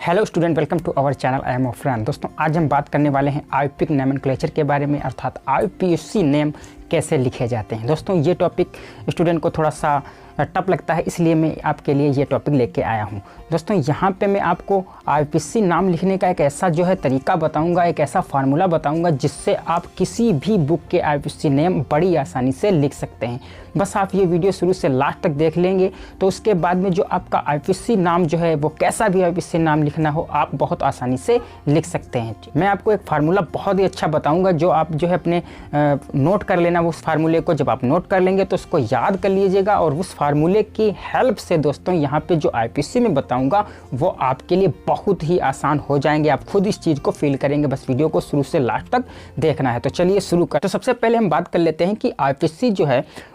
Hello student, welcome to our channel. I am Afran. दोस्तों, आज हम बात करने वाले हैं आईयूपीएसी नोमेनक्लेचर के बारे में, अर्थात आईयूपीएसी नेम कैसे लिखे जाते हैं। दोस्तों, ये टॉपिक स्टूडेंट को थोड़ा सा टफ लगता है, इसलिए मैं आपके लिए ये टॉपिक लेके आया हूँ। दोस्तों, यहाँ पे मैं आपको आईयूपीएसी नाम लिखने का एक ऐसा तरीका बताऊँगा, एक ऐसा फार्मूला बताऊँगा जिससे आप किसी भी बुक के आईयूपीएसी नेम बड़ी आसानी से लिख सकते हैं। बस आप ये वीडियो शुरू से लास्ट तक देख लेंगे तो उसके बाद में जो आपका आईयूपीएसी नाम वो कैसा भी आईयूपीएसी नाम लिखना हो आप बहुत आसानी से लिख सकते हैं। मैं आपको एक फार्मूला बहुत ही अच्छा बताऊंगा जो आप अपने नोट कर लेना। उस फार्मूले को जब आप नोट कर लेंगे तो उसको याद कर लीजिएगा और उस फार्मूले की हेल्प से दोस्तों यहाँ पे जो आईयूपीएसी में बताऊंगा वो आपके लिए बहुत ही आसान हो जाएंगे। आप खुद इस चीज़ को फील करेंगे। बस वीडियो को शुरू से लास्ट तक देखना है। तो चलिए शुरू कर। तो सबसे पहले हम बात कर लेते हैं कि आईयूपीएसी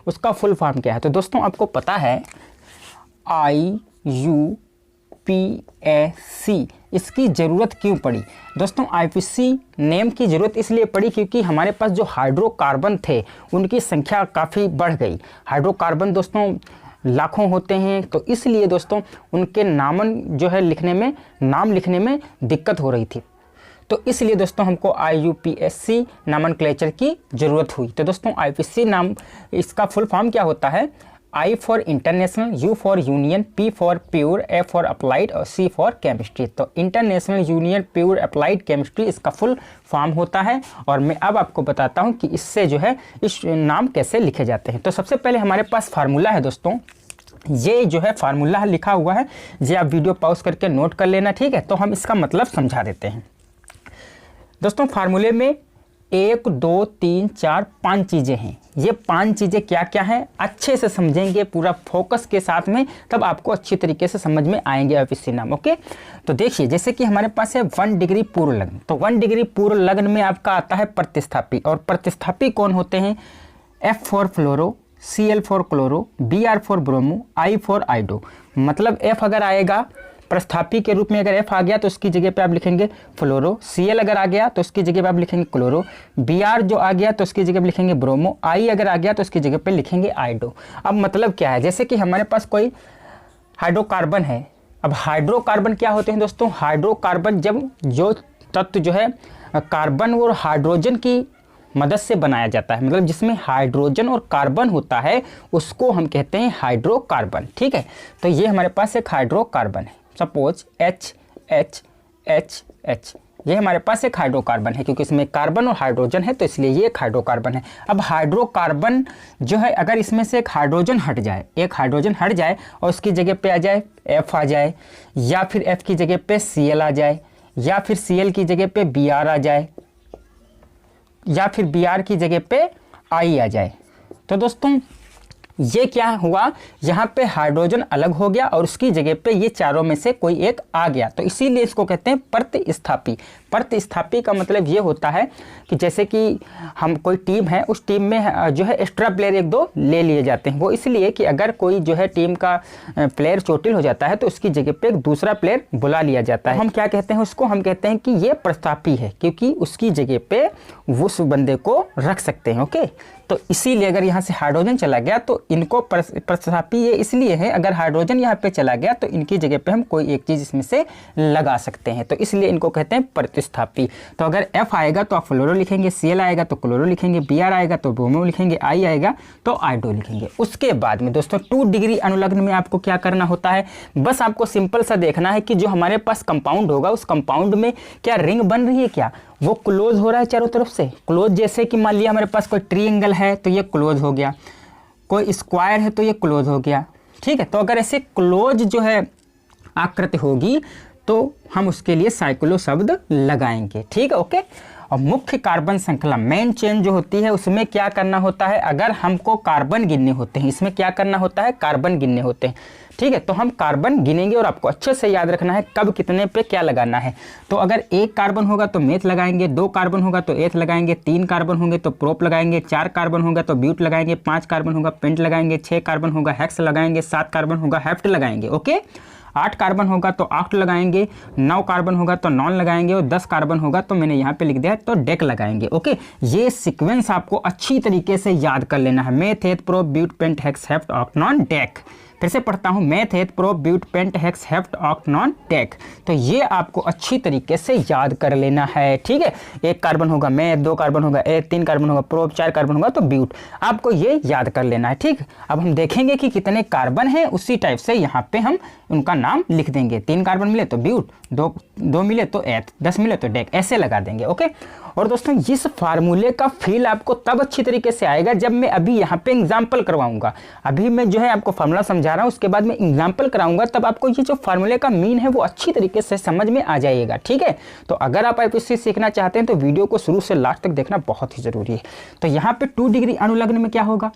उसका फुल फॉर्म क्या है। तो दोस्तों, आपको पता है आईयूपीएसी इसकी ज़रूरत क्यों पड़ी। दोस्तों, आईयूपीएसी नेम की ज़रूरत इसलिए पड़ी क्योंकि हमारे पास जो हाइड्रोकार्बन थे उनकी संख्या काफ़ी बढ़ गई। हाइड्रोकार्बन दोस्तों लाखों होते हैं, तो इसलिए दोस्तों उनके नाम लिखने में दिक्कत हो रही थी। तो इसलिए दोस्तों हमको आईयूपीएसी नोमेनक्लेचर की ज़रूरत हुई। तो दोस्तों, आईयूपीएसी नाम इसका फुल फॉर्म क्या होता है। I for international, U for union, P for pure, A for applied और सी फॉर केमिस्ट्री। तो international union pure applied chemistry इसका फुल फॉर्म होता है। और मैं अब आपको बताता हूँ कि इससे इस नाम कैसे लिखे जाते हैं। तो सबसे पहले हमारे पास फार्मूला है दोस्तों। ये फार्मूला लिखा हुआ है, ये आप वीडियो पॉज करके नोट कर लेना, ठीक है। तो हम इसका मतलब समझा देते हैं। दोस्तों, फार्मूले में 1 2 3 4 5 चीज़ें हैं। ये 5 चीज़ें क्या क्या हैं अच्छे से समझेंगे पूरा फोकस के साथ में, तब आपको अच्छी तरीके से समझ में आएंगे आईयूपीएसी नाम। ओके, तो देखिए, जैसे कि हमारे पास है 1 डिग्री पूर्व लग्न। तो 1 डिग्री पूर्व लग्न में आपका आता है प्रतिस्थापी। और प्रतिस्थापी कौन होते हैं। F for fluoro, Cl for chloro, Br for bromo, I for iodo. मतलब F अगर आएगा प्रस्थापी के रूप में, अगर F आ गया तो उसकी जगह पे आप लिखेंगे फ्लोरो। Cl अगर आ गया तो उसकी जगह पे आप लिखेंगे क्लोरो। Br जो आ गया तो उसकी जगह पे लिखेंगे ब्रोमो। I अगर आ गया तो उसकी जगह पे लिखेंगे आइडो। अब मतलब क्या है, जैसे कि हमारे पास कोई हाइड्रोकार्बन है। अब हाइड्रोकार्बन क्या होते हैं दोस्तों। हाइड्रोकार्बन जब जो तत्व कार्बन और हाइड्रोजन की मदद से बनाया जाता है, मतलब जिसमें हाइड्रोजन और कार्बन होता है, उसको हम कहते हैं हाइड्रोकार्बन, ठीक है। तो ये हमारे पास एक हाइड्रोकार्बन है। सपोज HHHH, ये हमारे पास एक हाइड्रोकार्बन है क्योंकि इसमें कार्बन और हाइड्रोजन है, तो इसलिए ये एक हाइड्रोकार्बन है। अब हाइड्रोकार्बन अगर इसमें से एक हाइड्रोजन हट जाए और उसकी जगह पे आ जाए F आ जाए, या फिर F की जगह पे Cl आ जाए, या फिर Cl की जगह पे Br आ जाए, या फिर Br की जगह पे I आ जाए, तो दोस्तों ये क्या हुआ, यहाँ पे हाइड्रोजन अलग हो गया और उसकी जगह पे ये चारों में से कोई एक आ गया। तो इसीलिए इसको कहते हैं प्रतिस्थापी। प्रतिस्थापी का मतलब ये होता है कि जैसे कि हम कोई टीम है, उस टीम में एक्स्ट्रा प्लेयर 1-2 ले लिए जाते हैं। वो इसलिए कि अगर कोई टीम का प्लेयर चोटिल हो जाता है तो उसकी जगह पे एक दूसरा प्लेयर बुला लिया जाता है। हम क्या कहते हैं उसको, हम कहते हैं कि ये प्रतिस्थापी है क्योंकि उसकी जगह पे उस बंदे को रख सकते हैं। ओके, तो इसीलिए अगर यहाँ से हाइड्रोजन चला गया तो इनको प्रतिस्थापी ये इसलिए है, अगर हाइड्रोजन यहाँ पे चला गया तो इनकी जगह पे हम कोई एक चीज़ इसमें से लगा सकते हैं, तो इसलिए इनको कहते हैं प्रतिस्थापी। तो अगर F आएगा तो आप फ्लोरो लिखेंगे, Cl आएगा तो क्लोरो लिखेंगे, Br आएगा तो ब्रोमो लिखेंगे, I आएगा तो आइडो लिखेंगे। उसके बाद में दोस्तों 2 डिग्री अनुलग्न में आपको क्या करना होता है, बस आपको सिंपल सा देखना है कि जो हमारे पास कंपाउंड होगा उस कंपाउंड में क्या रिंग बन रही है, क्या वो क्लोज हो रहा है चारों तरफ से। क्लोज जैसे कि मान लिया हमारे पास कोई ट्रायंगल है तो ये क्लोज हो गया, कोई स्क्वायर है तो ये क्लोज हो गया, ठीक है। तो अगर ऐसे क्लोज आकृति होगी तो हम उसके लिए साइक्लो शब्द लगाएंगे, ठीक है। ओके, और मुख्य कार्बन श्रृंखला मेन चेन जो होती है उसमें क्या करना होता है, अगर हमको कार्बन गिनने होते हैं, इसमें क्या करना होता है, कार्बन गिनने होते हैं, ठीक है। तो हम कार्बन गिनेंगे और आपको अच्छे से याद रखना है कब कितने पे क्या लगाना है। तो अगर 1 कार्बन होगा तो मेथ लगाएंगे, 2 कार्बन होगा तो एथ लगाएंगे, 3 कार्बन होंगे तो प्रोप लगाएंगे, 4 कार्बन होगा तो ब्यूट लगाएंगे, 5 कार्बन होगा पेंट लगाएंगे, 6 कार्बन होगा हेक्स लगाएंगे, 7 कार्बन होगा हेप्ट लगाएंगे। ओके, 8 कार्बन होगा तो ऑक्ट लगाएंगे, 9 कार्बन होगा तो नॉन लगाएंगे और 10 कार्बन होगा तो मैंने यहाँ पे लिख दिया तो डेक लगाएंगे। ओके, ये सीक्वेंस आपको अच्छी तरीके से याद कर लेना है। Meth, eth, prop, but, pent, hex, hept, oct, non, dec, फिर से पढ़ता हूँ, meth, eth, prop, but, pent, hex, hept, oct non, dec. तो ये आपको अच्छी तरीके से याद कर लेना है, ठीक है। एक कार्बन होगा मेथ, 2 कार्बन होगा एथ, 3 कार्बन होगा प्रोप, 4 कार्बन होगा तो ब्यूट, आपको ये याद कर लेना है, ठीक। अब हम देखेंगे कि कितने कार्बन हैं, उसी टाइप से यहाँ पे हम उनका नाम लिख देंगे। 3 कार्बन मिले तो ब्यूट, 2 मिले तो एथ, 10 मिले तो डेक, ऐसे लगा देंगे, ओके। और दोस्तों इस फार्मूले का फील आपको तब अच्छी तरीके से आएगा जब मैं अभी यहाँ पे एग्जाम्पल करवाऊंगा। अभी मैं जो है आपको फार्मूला समझा रहा हूँ, उसके बाद मैं एग्जाम्पल कराऊंगा, तब आपको ये जो फार्मूले का मीन है वो अच्छी तरीके से समझ में आ जाएगा, ठीक है। तो अगर आप IPSC सीखना चाहते हैं तो वीडियो को शुरू से लास्ट तक देखना बहुत ही जरूरी है। तो यहाँ पे 2 डिग्री अनुलग्न में क्या होगा,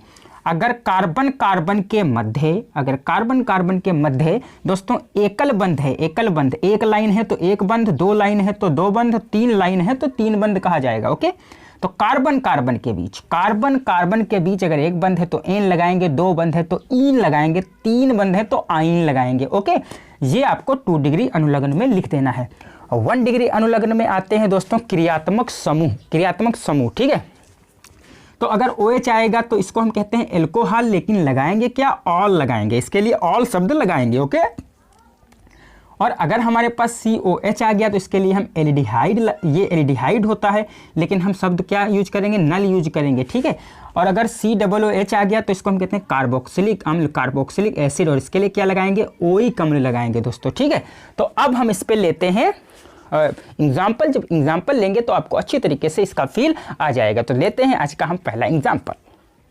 अगर कार्बन कार्बन के मध्य दोस्तों एकल बंध है, एकल बंध, एक लाइन है तो एक बंध, 2 लाइन है तो 2 बंध, 3 लाइन है तो 3 बंध कहा जाएगा, ओके। तो कार्बन कार्बन के बीच अगर एक बंध है तो एन लगाएंगे, 2 बंध है तो ईन लगाएंगे, 3 बंध है तो आइन लगाएंगे, ओके। ये आपको 2 डिग्री अनुलग्न में लिख देना है। 1 डिग्री अनुलग्न में आते हैं दोस्तों क्रियात्मक समूह, ठीक है। तो अगर OH आएगा तो इसको हम कहते हैं एल्कोहल, लेकिन लगाएंगे क्या, ऑल लगाएंगे, इसके लिए ऑल शब्द लगाएंगे, ओके। और अगर हमारे पास COH आ गया तो इसके लिए हम एल्डिहाइड, ये एल्डिहाइड होता है, लेकिन हम शब्द क्या यूज करेंगे, नल यूज करेंगे, ठीक है। और अगर COOH आ गया तो इसको हम कहते हैं कार्बोक्सिलिक अम्ल, कार्बोक्सिलिक एसिड, और इसके लिए क्या लगाएंगे, ओइक अम्ल लगाएंगे दोस्तों, ठीक है। तो अब हम इस पे लेते हैं एग्जाम्पल। जब एग्जाम्पल लेंगे तो आपको अच्छी तरीके से इसका फील आ जाएगा। तो लेते हैं आज का हम पहला एग्जाम्पल।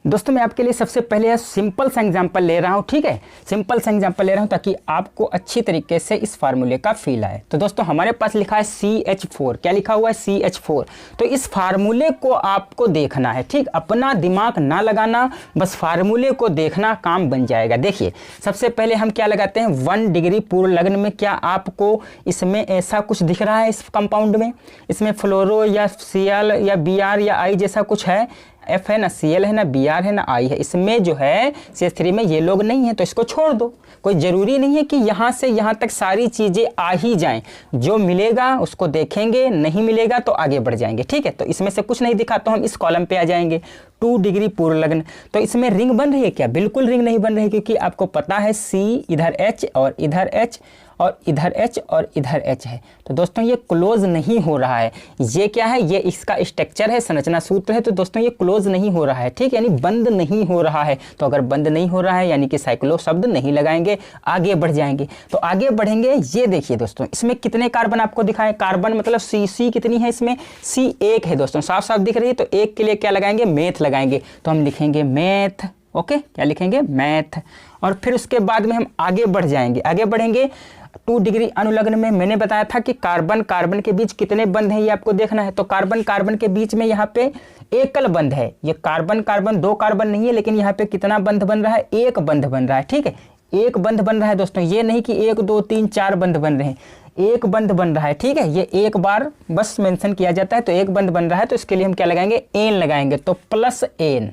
दोस्तों मैं आपके लिए सबसे पहले सिंपल सा एग्जाम्पल ले रहा हूँ, ठीक है, सिंपल सा एग्जाम्पल ले रहा हूँ ताकि आपको अच्छी तरीके से इस फार्मूले का फील आए। तो दोस्तों हमारे पास लिखा है CH4, क्या लिखा हुआ है, CH4। तो इस फार्मूले को आपको देखना है, ठीक, अपना दिमाग ना लगाना, बस फार्मूले को देखना, काम बन जाएगा। देखिए सबसे पहले हम क्या लगाते हैं, 1 डिग्री पूर्ण लग्न में क्या आपको इसमें ऐसा कुछ दिख रहा है, इस कंपाउंड में, इसमें फ्लोरो या Cl या Br या I जैसा कुछ है, F है ना, Cl है ना, Br है ना, I है, इसमें जो है CH3 में ये लोग नहीं है, तो इसको छोड़ दो। कोई ज़रूरी नहीं है कि यहाँ से यहाँ तक सारी चीज़ें आ ही जाएं, जो मिलेगा उसको देखेंगे, नहीं मिलेगा तो आगे बढ़ जाएंगे, ठीक है। तो इसमें से कुछ नहीं दिखा तो हम इस कॉलम पे आ जाएंगे, 2 डिग्री पूर्ण लग्न। तो इसमें रिंग बन रही है क्या, बिल्कुल रिंग नहीं बन रही, क्योंकि आपको पता है C इधर H और इधर H और इधर H और इधर H है। तो दोस्तों ये क्लोज नहीं हो रहा है, ये क्या है, ये इसका स्ट्रक्चर है, संरचना सूत्र है। तो दोस्तों ये क्लोज नहीं हो रहा है, ठीक, यानी बंद नहीं हो रहा है। तो अगर बंद नहीं हो रहा है यानी कि साइक्लो शब्द नहीं लगाएंगे, आगे बढ़ जाएंगे। तो आगे बढ़ेंगे, ये देखिए दोस्तों इसमें कितने कार्बन आपको दिखाएं, कार्बन मतलब C कितनी है, इसमें C 1 है दोस्तों, साफ साफ दिख रही है। तो 1 के लिए क्या लगाएंगे, मेथ लगाएंगे, तो हम लिखेंगे मेथ, ओके, क्या लिखेंगे, मैथ। और फिर उसके बाद में हम आगे बढ़ जाएंगे, आगे बढ़ेंगे 2 डिग्री अनुलग्न में मैंने बताया था कि कार्बन कार्बन के बीच कितने बंध हैं ये आपको देखना है। तो कार्बन कार्बन के बीच में यहाँ पे एकल बंध है, ये कार्बन कार्बन 2 कार्बन नहीं है, लेकिन यहाँ पे कितना बंध बन रहा है, 1 बंध बन रहा है, ठीक है, 1 बंध बन रहा है दोस्तों। ये नहीं कि 1 2 3 4 बंध बन रहे हैं, 1 बंध बन रहा है, ठीक है। ये एक बार बस मेंशन किया जाता है, तो 1 बंध बन रहा है। तो इसके लिए हम क्या लगाएंगे, एन लगाएंगे, तो प्लस एन।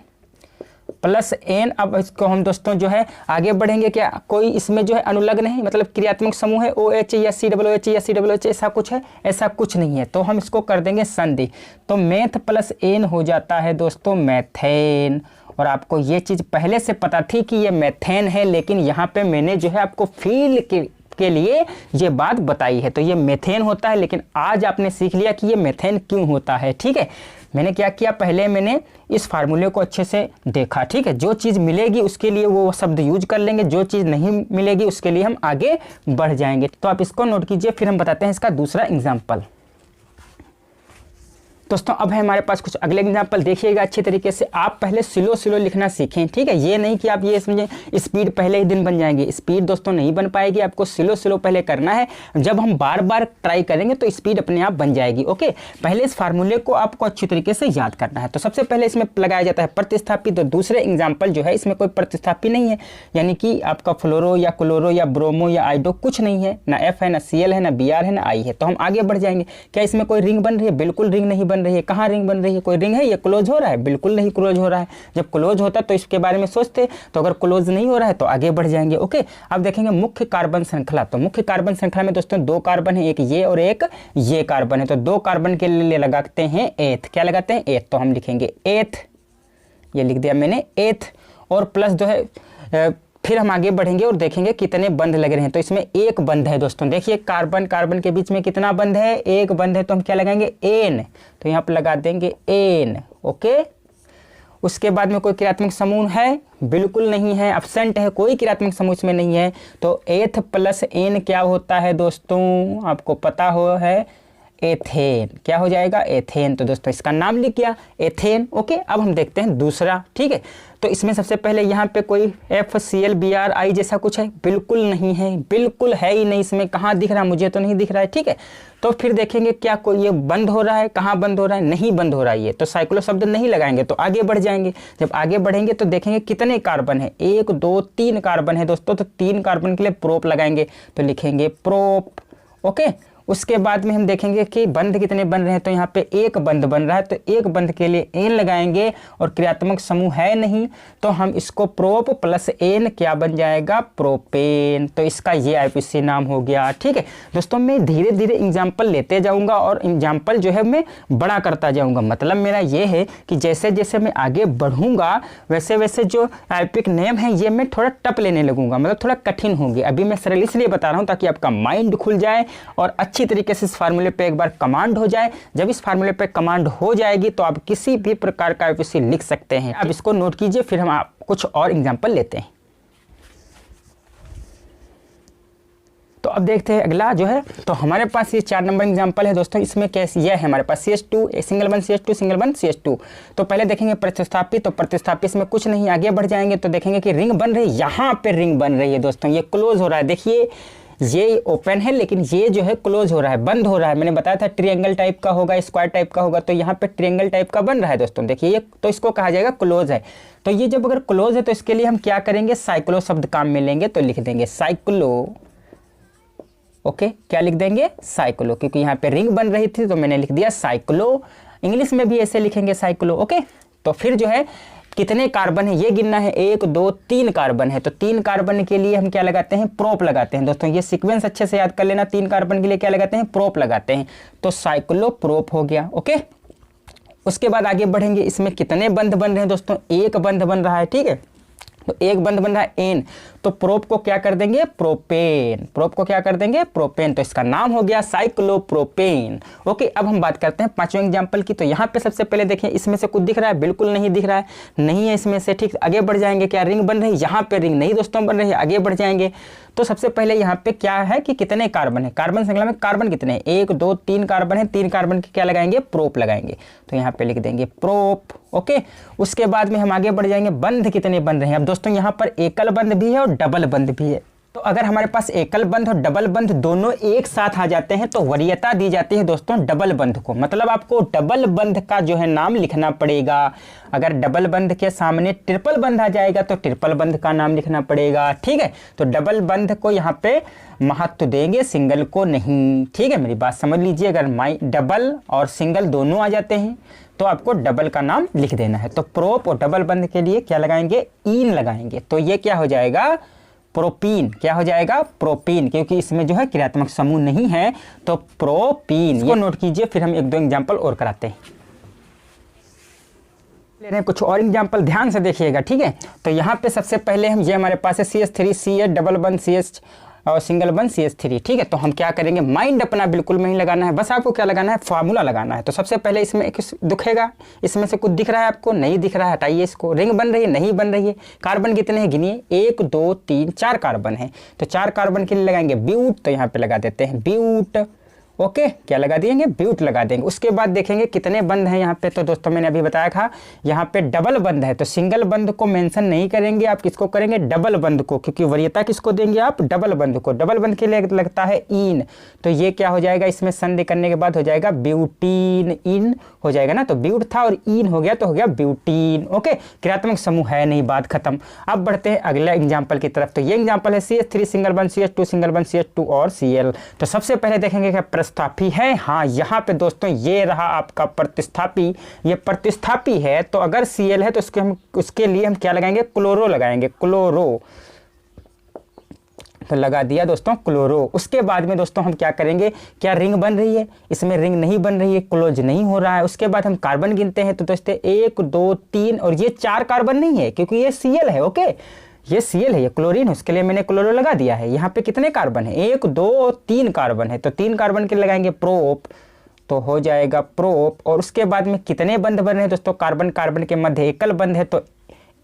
अब इसको हम दोस्तों जो है आगे बढ़ेंगे, क्या कोई इसमें जो है अनुलग्न है, मतलब क्रियात्मक समूह है, OH या COOH या COOH ऐसा कुछ है, ऐसा कुछ नहीं है। तो हम इसको कर देंगे संधि, तो मेथ प्लस एन हो जाता है दोस्तों मैथेन। और आपको ये चीज़ पहले से पता थी कि ये मैथेन है, लेकिन यहाँ पे मैंने जो है आपको फील के लिए ये बात बताई है। तो ये मेथेन होता है, लेकिन आज आपने सीख लिया कि ये मेथेन क्यों होता है, ठीक है। मैंने क्या किया, पहले मैंने इस फार्मूले को अच्छे से देखा, ठीक है। जो चीज़ मिलेगी उसके लिए वो शब्द यूज कर लेंगे, जो चीज़ नहीं मिलेगी उसके लिए हम आगे बढ़ जाएंगे। तो आप इसको नोट कीजिए, फिर हम बताते हैं इसका दूसरा एग्जाम्पल। दोस्तों अब है हमारे पास कुछ अगले एग्जाम्पल, देखिएगा अच्छी तरीके से। आप पहले स्लो लिखना सीखें, ठीक है। ये नहीं कि आप ये समझें स्पीड पहले ही दिन बन जाएंगे, स्पीड दोस्तों नहीं बन पाएगी, आपको स्लो पहले करना है। जब हम बार बार ट्राई करेंगे तो स्पीड अपने आप बन जाएगी, ओके। पहले इस फार्मूले को आपको अच्छी तरीके से याद करना है। तो सबसे पहले इसमें लगाया जाता है प्रतिस्थापी। तो दूसरे एग्जाम्पल जो है इसमें कोई प्रतिस्थापी नहीं है, यानी कि आपका फ्लोरो या क्लोरो या ब्रोमो या आइडो कुछ नहीं है, ना F है, ना Cl है, ना Br है, ना I है। तो हम आगे बढ़ जाएंगे। क्या इसमें कोई रिंग बन रही है, बिल्कुल रिंग नहीं बन रही है। कहाँ रिंग बन रही है, कोई रिंग है, ये क्लोज हो रहा है, बिल्कुल नहीं क्लोज हो रहा है। जब क्लोज होता तो इसके बारे में सोचते, तो अगर क्लोज नहीं हो रहा है तो आगे बढ़ जाएंगे, ओके। अब देखेंगे मुख्य कार्बन श्रृंखला। तो मुख्य कार्बन श्रृंखला में दोस्तों 2 कार्बन है, एक ये और एक ये कार्बन है। तो 2 कार्बन के लिए लगाते हैं एथ, क्या लगाते हैं, एथ। तो हम लिखेंगे एथ, ये लिख दिया मैंने एथ। और प्लस जो है फिर हम आगे बढ़ेंगे और देखेंगे कितने बंध लग रहे हैं। तो इसमें एक बंध है दोस्तों, देखिए कार्बन कार्बन के बीच में कितना बंध है, एक बंध है, तो हम क्या लगाएंगे एन, तो यहाँ पर लगा देंगे एन। ओके, उसके बाद में कोई क्रियात्मक समूह है, बिल्कुल नहीं है, एब्सेंट है, कोई क्रियात्मक समूह इसमें नहीं है। तो एथ प्लस एन क्या होता है दोस्तों, आपको पता हो है एथेन, क्या हो जाएगा एथेन। तो दोस्तों इसका नाम लिख गया एथेन। ओके, अब हम देखते हैं दूसरा। ठीक है, तो इसमें सबसे पहले यहाँ पे कोई FCl Br जैसा कुछ है, बिल्कुल नहीं है, बिल्कुल है ही नहीं, इसमें कहाँ दिख रहा है, मुझे तो नहीं दिख रहा है। ठीक है, तो फिर देखेंगे क्या कोई ये बंद हो रहा है, कहाँ बंद हो रहा है, नहीं बंद हो रहा है ये, तो साइक्लो शब्द नहीं लगाएंगे, तो आगे बढ़ जाएंगे। जब आगे बढ़ेंगे तो देखेंगे कितने कार्बन है, 1 2 3 कार्बन है दोस्तों, तो 3 कार्बन के लिए प्रोप लगाएंगे, तो लिखेंगे प्रोप। ओके, उसके बाद में हम देखेंगे कि बंध कितने बन रहे हैं, तो यहाँ पे एक बंध बन रहा है, तो एक बंध के लिए एन लगाएंगे और क्रियात्मक समूह है नहीं, तो हम इसको प्रोप प्लस एन क्या बन जाएगा प्रोपेन। तो इसका ये IPC नाम हो गया। ठीक है दोस्तों, मैं धीरे धीरे एग्जाम्पल लेते जाऊंगा और एग्जाम्पल जो है मैं बड़ा करता जाऊंगा। मतलब मेरा ये है कि जैसे जैसे मैं आगे बढ़ूंगा वैसे वैसे जो आइपिक नेम है ये मैं थोड़ा टप लेने लगूंगा, मतलब थोड़ा कठिन होंगे। अभी मैं सरल इसलिए बता रहा हूँ ताकि आपका माइंड खुल जाए और अच्छी तरीके से इस फार्मूले पे एक बार कमांड हो जाए। जब इस फार्मूले पे कमांड हो जाएगी तो आप किसी भी प्रकार का IPC लिख सकते हैं। अब इसको नोट कीजिए, फिर हम कुछ और एग्जांपल लेते हैं। तो अब देखते हैं अगला जो है, तो हमारे पास ये 4 नंबर एग्जांपल है दोस्तों। इसमें कैसे यह है हमारे पास CH2 सिंगल बंध CH2 सिंगल बंध CH2। तो पहले देखेंगे प्रतिस्थापी, तो प्रतिस्थापी इसमें कुछ नहीं, आगे बढ़ जाएंगे तो देखेंगे कि रिंग बन रही है, यहाँ पे रिंग बन रही है दोस्तों, ये क्लोज हो रहा है। देखिए ये ओपन है लेकिन ये जो है क्लोज हो रहा है, बंद हो रहा है। मैंने बताया था ट्रायंगल टाइप का होगा, स्क्वायर टाइप का होगा, तो यहाँ पे ट्रायंगल टाइप का बन रहा है दोस्तों। देखिए ये, तो इसको कहा जाएगा क्लोज है। तो ये जब अगर क्लोज है तो इसके लिए हम क्या करेंगे, साइक्लो शब्द काम में लेंगे, तो लिख देंगे साइक्लो। ओके, क्या लिख देंगे साइक्लो, क्योंकि यहाँ पे रिंग बन रही थी तो मैंने लिख दिया साइक्लो। इंग्लिश में भी ऐसे लिखेंगे साइक्लो। ओके, तो फिर जो है कितने कार्बन है ये गिनना है, 1 2 3 कार्बन है, तो 3 कार्बन के लिए हम क्या लगाते हैं प्रोप लगाते हैं दोस्तों। ये सीक्वेंस अच्छे से याद कर लेना, 3 कार्बन के लिए क्या लगाते हैं प्रोप लगाते हैं, तो साइक्लो प्रोप हो गया। ओके, उसके बाद आगे बढ़ेंगे, इसमें कितने बंध बन रहे हैं दोस्तों, एक बंध बन रहा है। ठीक है, तो एक बंध बन रहा है एन, तो प्रोप को क्या कर देंगे प्रोपेन, प्रोप को क्या कर देंगे प्रोपेन, तो इसका नाम हो गया साइक्लोप्रोपेन। ओके, अब हम बात करते हैं 5वें एग्जांपल की। तो यहाँ पे सबसे पहले देखें, इसमें से कुछ दिख रहा है, बिल्कुल नहीं दिख रहा है, नहीं है इसमें से। ठीक, आगे बढ़ जाएंगे, क्या रिंग बन रही है, यहाँ पे रिंग नहीं दोस्तों बन रही है, आगे बढ़ जाएंगे। तो सबसे पहले यहाँ पे क्या है कि कितने कार्बन है, कार्बन श्रृंखला में कार्बन कितने हैं, 1 2 3 कार्बन है, 3 कार्बन के क्या लगाएंगे प्रोप लगाएंगे, तो यहाँ पे लिख देंगे प्रोप। ओके, उसके बाद में हम आगे बढ़ जाएंगे, बंध कितने बन रहे हैं। अब दोस्तों यहाँ पर एकल बंध भी है और डबल बंध भी है, तो अगर हमारे पास एकल बंध और डबल बंध दोनों एक साथ आ जाते हैं तो वरीयता दी जाती है दोस्तों डबल बंध को। मतलब आपको डबल बंध का जो है नाम लिखना पड़ेगा। अगर डबल बंध के सामने ट्रिपल बंध आ जाएगा तो ट्रिपल बंध का नाम लिखना पड़ेगा। ठीक है, तो डबल बंध को यहाँ पे महत्व देंगे, सिंगल को नहीं। ठीक है, मेरी बात समझ लीजिए, अगर डबल और सिंगल दोनों आ जाते हैं तो आपको डबल का नाम लिख देना है। तो प्रोप और डबल बंध के लिए क्या लगाएंगे, ईन लगाएंगे, तो ये क्या हो जाएगा प्रोपीन। क्या हो जाएगा प्रोपीन, क्योंकि इसमें जो है क्रियात्मक समूह नहीं है, तो प्रोपीन। इसको नोट कीजिए, फिर हम 1 2 एग्जाम्पल और कराते हैं। ले रहे हैं कुछ और एग्जाम्पल, ध्यान से देखिएगा। ठीक है, तो यहाँ पे सबसे पहले हम ये हमारे पास है CH3 CH डबल बंध CH और सिंगल बंध CH3। ठीक है, तो हम क्या करेंगे, माइंड अपना बिल्कुल नहीं लगाना है, बस आपको क्या लगाना है फार्मूला लगाना है। तो सबसे पहले इसमें एक दिखेगा, इसमें से कुछ दिख रहा है आपको, नहीं दिख रहा है, हटाइए इसको। रिंग बन रही है, नहीं बन रही है। कार्बन कितने हैं गिनिए, 1 2 3 4 कार्बन है, तो 4 कार्बन के लिए लगाएंगे ब्यूट, तो यहाँ पे लगा देते हैं ब्यूट। ओके, क्या लगा देंगे ब्यूट लगा देंगे। उसके बाद देखेंगे कितने बंध हैं यहाँ पे, तो दोस्तों मैंने अभी बताया था यहाँ पे डबल बंध है, तो सिंगल बंध को मेंशन नहीं करेंगे आप, किसको करेंगे डबल बंध को, क्योंकि वरीयता किसको देंगे आप डबल बंध को। डबल बंध के लिए लगता है इन, तो ये क्या हो जाएगा, इसमें संधि करने के बाद हो जाएगा ब्यूटीन, इन हो जाएगा ना, तो ब्यूट था और इन हो गया तो हो गया ब्यूटीन। ओके, क्रियात्मक समूह है नहीं, बात खत्म। अब बढ़ते हैं अगले एग्जाम्पल की तरफ। तो ये एग्जाम्पल है CH3 सिंगल बंध CH2 सिंगल बंध CH2 और Cl। तो सबसे पहले देखेंगे क्या प्रतिस्थापी है, हाँ यहाँ पे दोस्तों ये रहा आपका प्रतिस्थापी, ये प्रतिस्थापी है। तो अगर Cl है तो उसके लिए हम क्या लगाएंगे क्लोरो लगाएंगे, क्लोरो, तो लगा दिया दोस्तों क्लोरो। उसके बाद में दोस्तों हम क्या करेंगे, क्या रिंग बन रही है, इसमें रिंग नहीं बन रही है, क्लोज नहीं हो रहा है। उसके बाद हम कार्बन गिनते हैं, तो दोस्तों 1 2 3 और ये 4 कार्बन नहीं है क्योंकि ये Cl है। ओके, ये Cl है, ये क्लोरीन है, उसके लिए मैंने क्लोरो लगा दिया है। यहाँ पे कितने कार्बन है, 1 2 3 कार्बन है, तो 3 कार्बन के लिए लगाएंगे प्रोप, तो हो जाएगा प्रोप। और उसके बाद में कितने बंध बने हैं दोस्तों, कार्बन कार्बन के मध्य एकल बंध है तो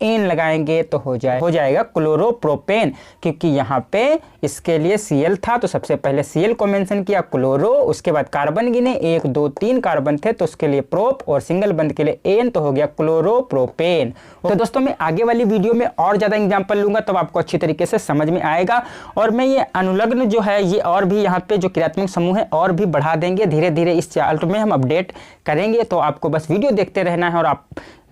एन लगाएंगे तो हो जाएगा क्लोरोप्रोपेन, क्योंकि यहाँ पे इसके लिए Cl था तो सबसे पहले Cl को मेंशन किया, क्लोरो, उसके बाद कार्बन गिने 1 2 3 कार्बन थे तो उसके लिए प्रोप, और सिंगल बंध के लिए एन तो हो गया क्लोरोप्रोपेन। तो दोस्तों मैं आगे वाली वीडियो में और ज़्यादा एग्जाम्पल लूंगा तब आपको अच्छी तरीके से समझ में आएगा। और मैं ये अनुलग्न जो है ये और भी यहाँ पे जो क्रियात्मक समूह है और भी बढ़ा देंगे धीरे धीरे, इस चैनल में हम अपडेट करेंगे। तो आपको बस वीडियो देखते रहना है और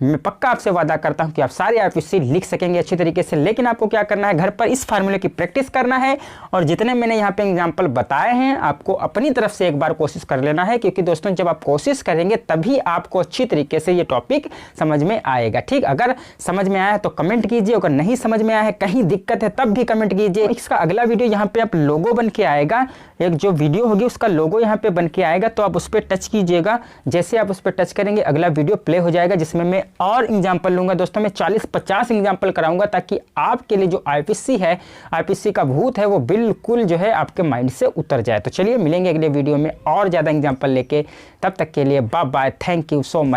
मैं पक्का आपसे वादा करता हूं कि आप सारे आईपीसी लिख सकेंगे अच्छी तरीके से। लेकिन आपको क्या करना है, घर पर इस फार्मूले की प्रैक्टिस करना है, और जितने मैंने यहाँ पे एग्जांपल बताए हैं आपको अपनी तरफ से एक बार कोशिश कर लेना है, क्योंकि दोस्तों जब आप कोशिश करेंगे तभी आपको अच्छी तरीके से ये टॉपिक समझ में आएगा। ठीक, अगर समझ में आया तो कमेंट कीजिए, अगर नहीं समझ में आया है, कहीं दिक्कत है तब भी कमेंट कीजिए। इसका अगला वीडियो यहाँ पे आप लोगो बन के आएगा, एक जो वीडियो होगी उसका लोगो यहाँ पे बन के आएगा, तो आप उस पर टच कीजिएगा। जैसे आप उस पर टच करेंगे अगला वीडियो प्ले हो जाएगा, जिसमें मैं और एग्जाम्पल लूंगा दोस्तों। मैं 40-50 एग्जाम्पल कराऊंगा ताकि आपके लिए जो आईपीसी है, आईपीसी का भूत है, वो बिल्कुल जो है आपके माइंड से उतर जाए। तो चलिए मिलेंगे अगले वीडियो में और ज़्यादा एग्जाम्पल लेके, तब तक के लिए bye bye, thank you so much.